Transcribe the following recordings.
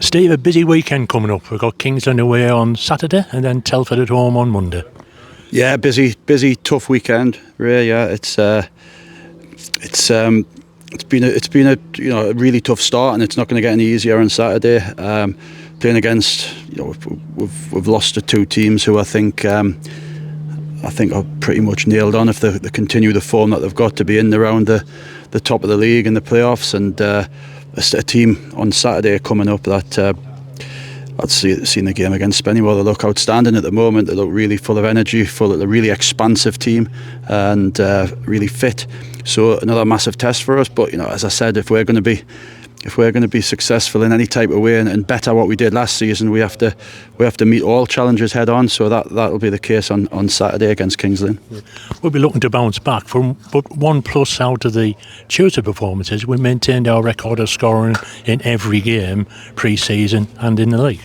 Steve, a busy weekend coming up. We've got Kingsland away on Saturday and then Telford at home on Monday. Yeah, busy, tough weekend. Ray, yeah, it's been a a really tough start, and it's not going to get any easier on Saturday. Playing against, we've lost to two teams who I think are pretty much nailed on if they continue the form that they've got to be in around the top of the league in the playoffs, and a team on Saturday coming up that I'd seen the game against Spennymoor. They look outstanding at the moment. They look really full of energy, a really expansive team, and really fit. So another massive test for us. But as I said, if we're going to be successful in any type of way and better what we did last season, we have to meet all challenges head on. So that'll be the case on Saturday against Kings Lynn. We'll be looking to bounce back but one plus out of the Tuesday performances. We maintained our record of scoring in every game pre-season and in the league.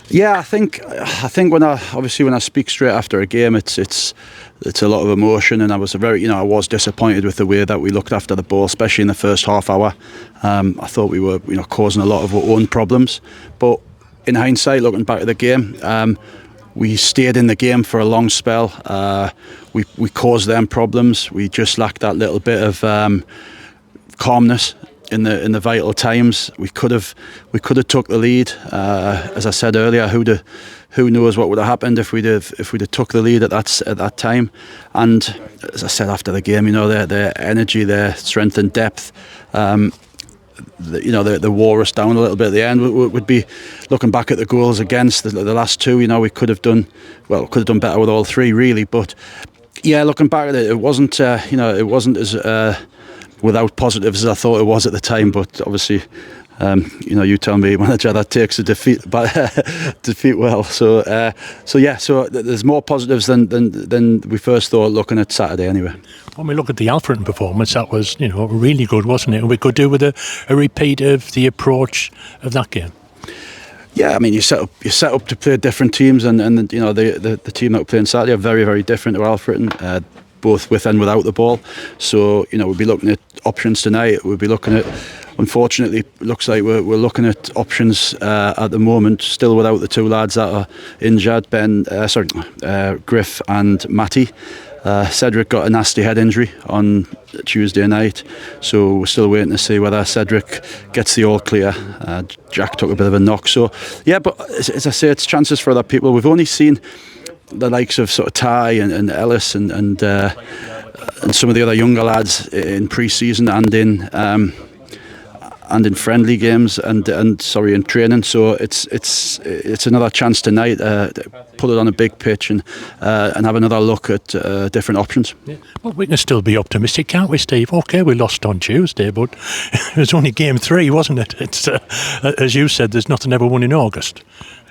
Yeah, I think when I speak straight after a game, it's a lot of emotion, and I was disappointed with the way that we looked after the ball, especially in the first half hour. I thought we were causing a lot of our own problems, but in hindsight, looking back at the game, we stayed in the game for a long spell. We caused them problems. We just lacked that little bit of calmness in the vital times. We could have took the lead. As I said earlier, who knows what would have happened if we'd have took the lead at that time. And as I said after the game, their energy, their strength and depth, they wore us down a little bit at the end. Would be looking back at the goals against the last two. We could have done better with all three, really. But yeah, looking back at it, it wasn't as without positives as I thought it was at the time. But obviously, you tell me, manager, that takes a defeat, but defeat well. So there's more positives than we first thought looking at Saturday anyway. When we look at the Alfreton performance, that was really good, wasn't it? And we could do with a repeat of the approach of that game. Yeah, I mean, you set up to play different teams, and the team that we're playing Saturday are very, very different to Alfreton, both with and without the ball. So we'll be looking at options tonight. We'll be looking at, unfortunately, it looks like we're looking at options at the moment, still without the two lads that are injured, Griff and Matty. Cedric got a nasty head injury on Tuesday night, so we're still waiting to see whether Cedric gets the all clear. Jack took a bit of a knock, so yeah, but as I say, it's chances for other people. We've only seen the likes of sort of Ty and Ellis and some of the other younger lads in pre-season and in friendly games and in training. So it's another chance tonight. Put it on a big pitch and have another look at different options. Yeah. Well, we can still be optimistic, can't we, Steve? Okay, we lost on Tuesday, but it was only game 3, wasn't it? It's as you said, there's nothing ever won in August.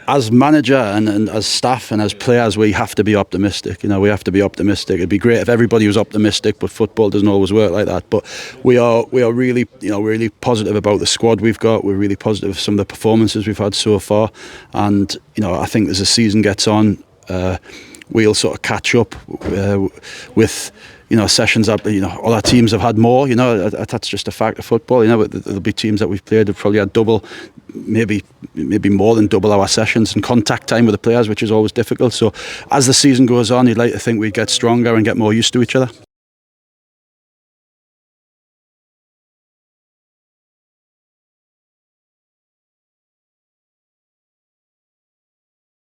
As manager and as staff and as players, we have to be optimistic. We have to be optimistic. It'd be great if everybody was optimistic, but football doesn't always work like that. But we are really, really positive about the squad we've got. We're really positive of some of the performances we've had so far, and I think as the season gets on, we'll sort of catch up with sessions that other teams have had more. That's just a fact of football. But there'll be teams that we've played have probably had double, maybe more than double our sessions and contact time with the players, which is always difficult. So as the season goes on, you'd like to think we get stronger and get more used to each other.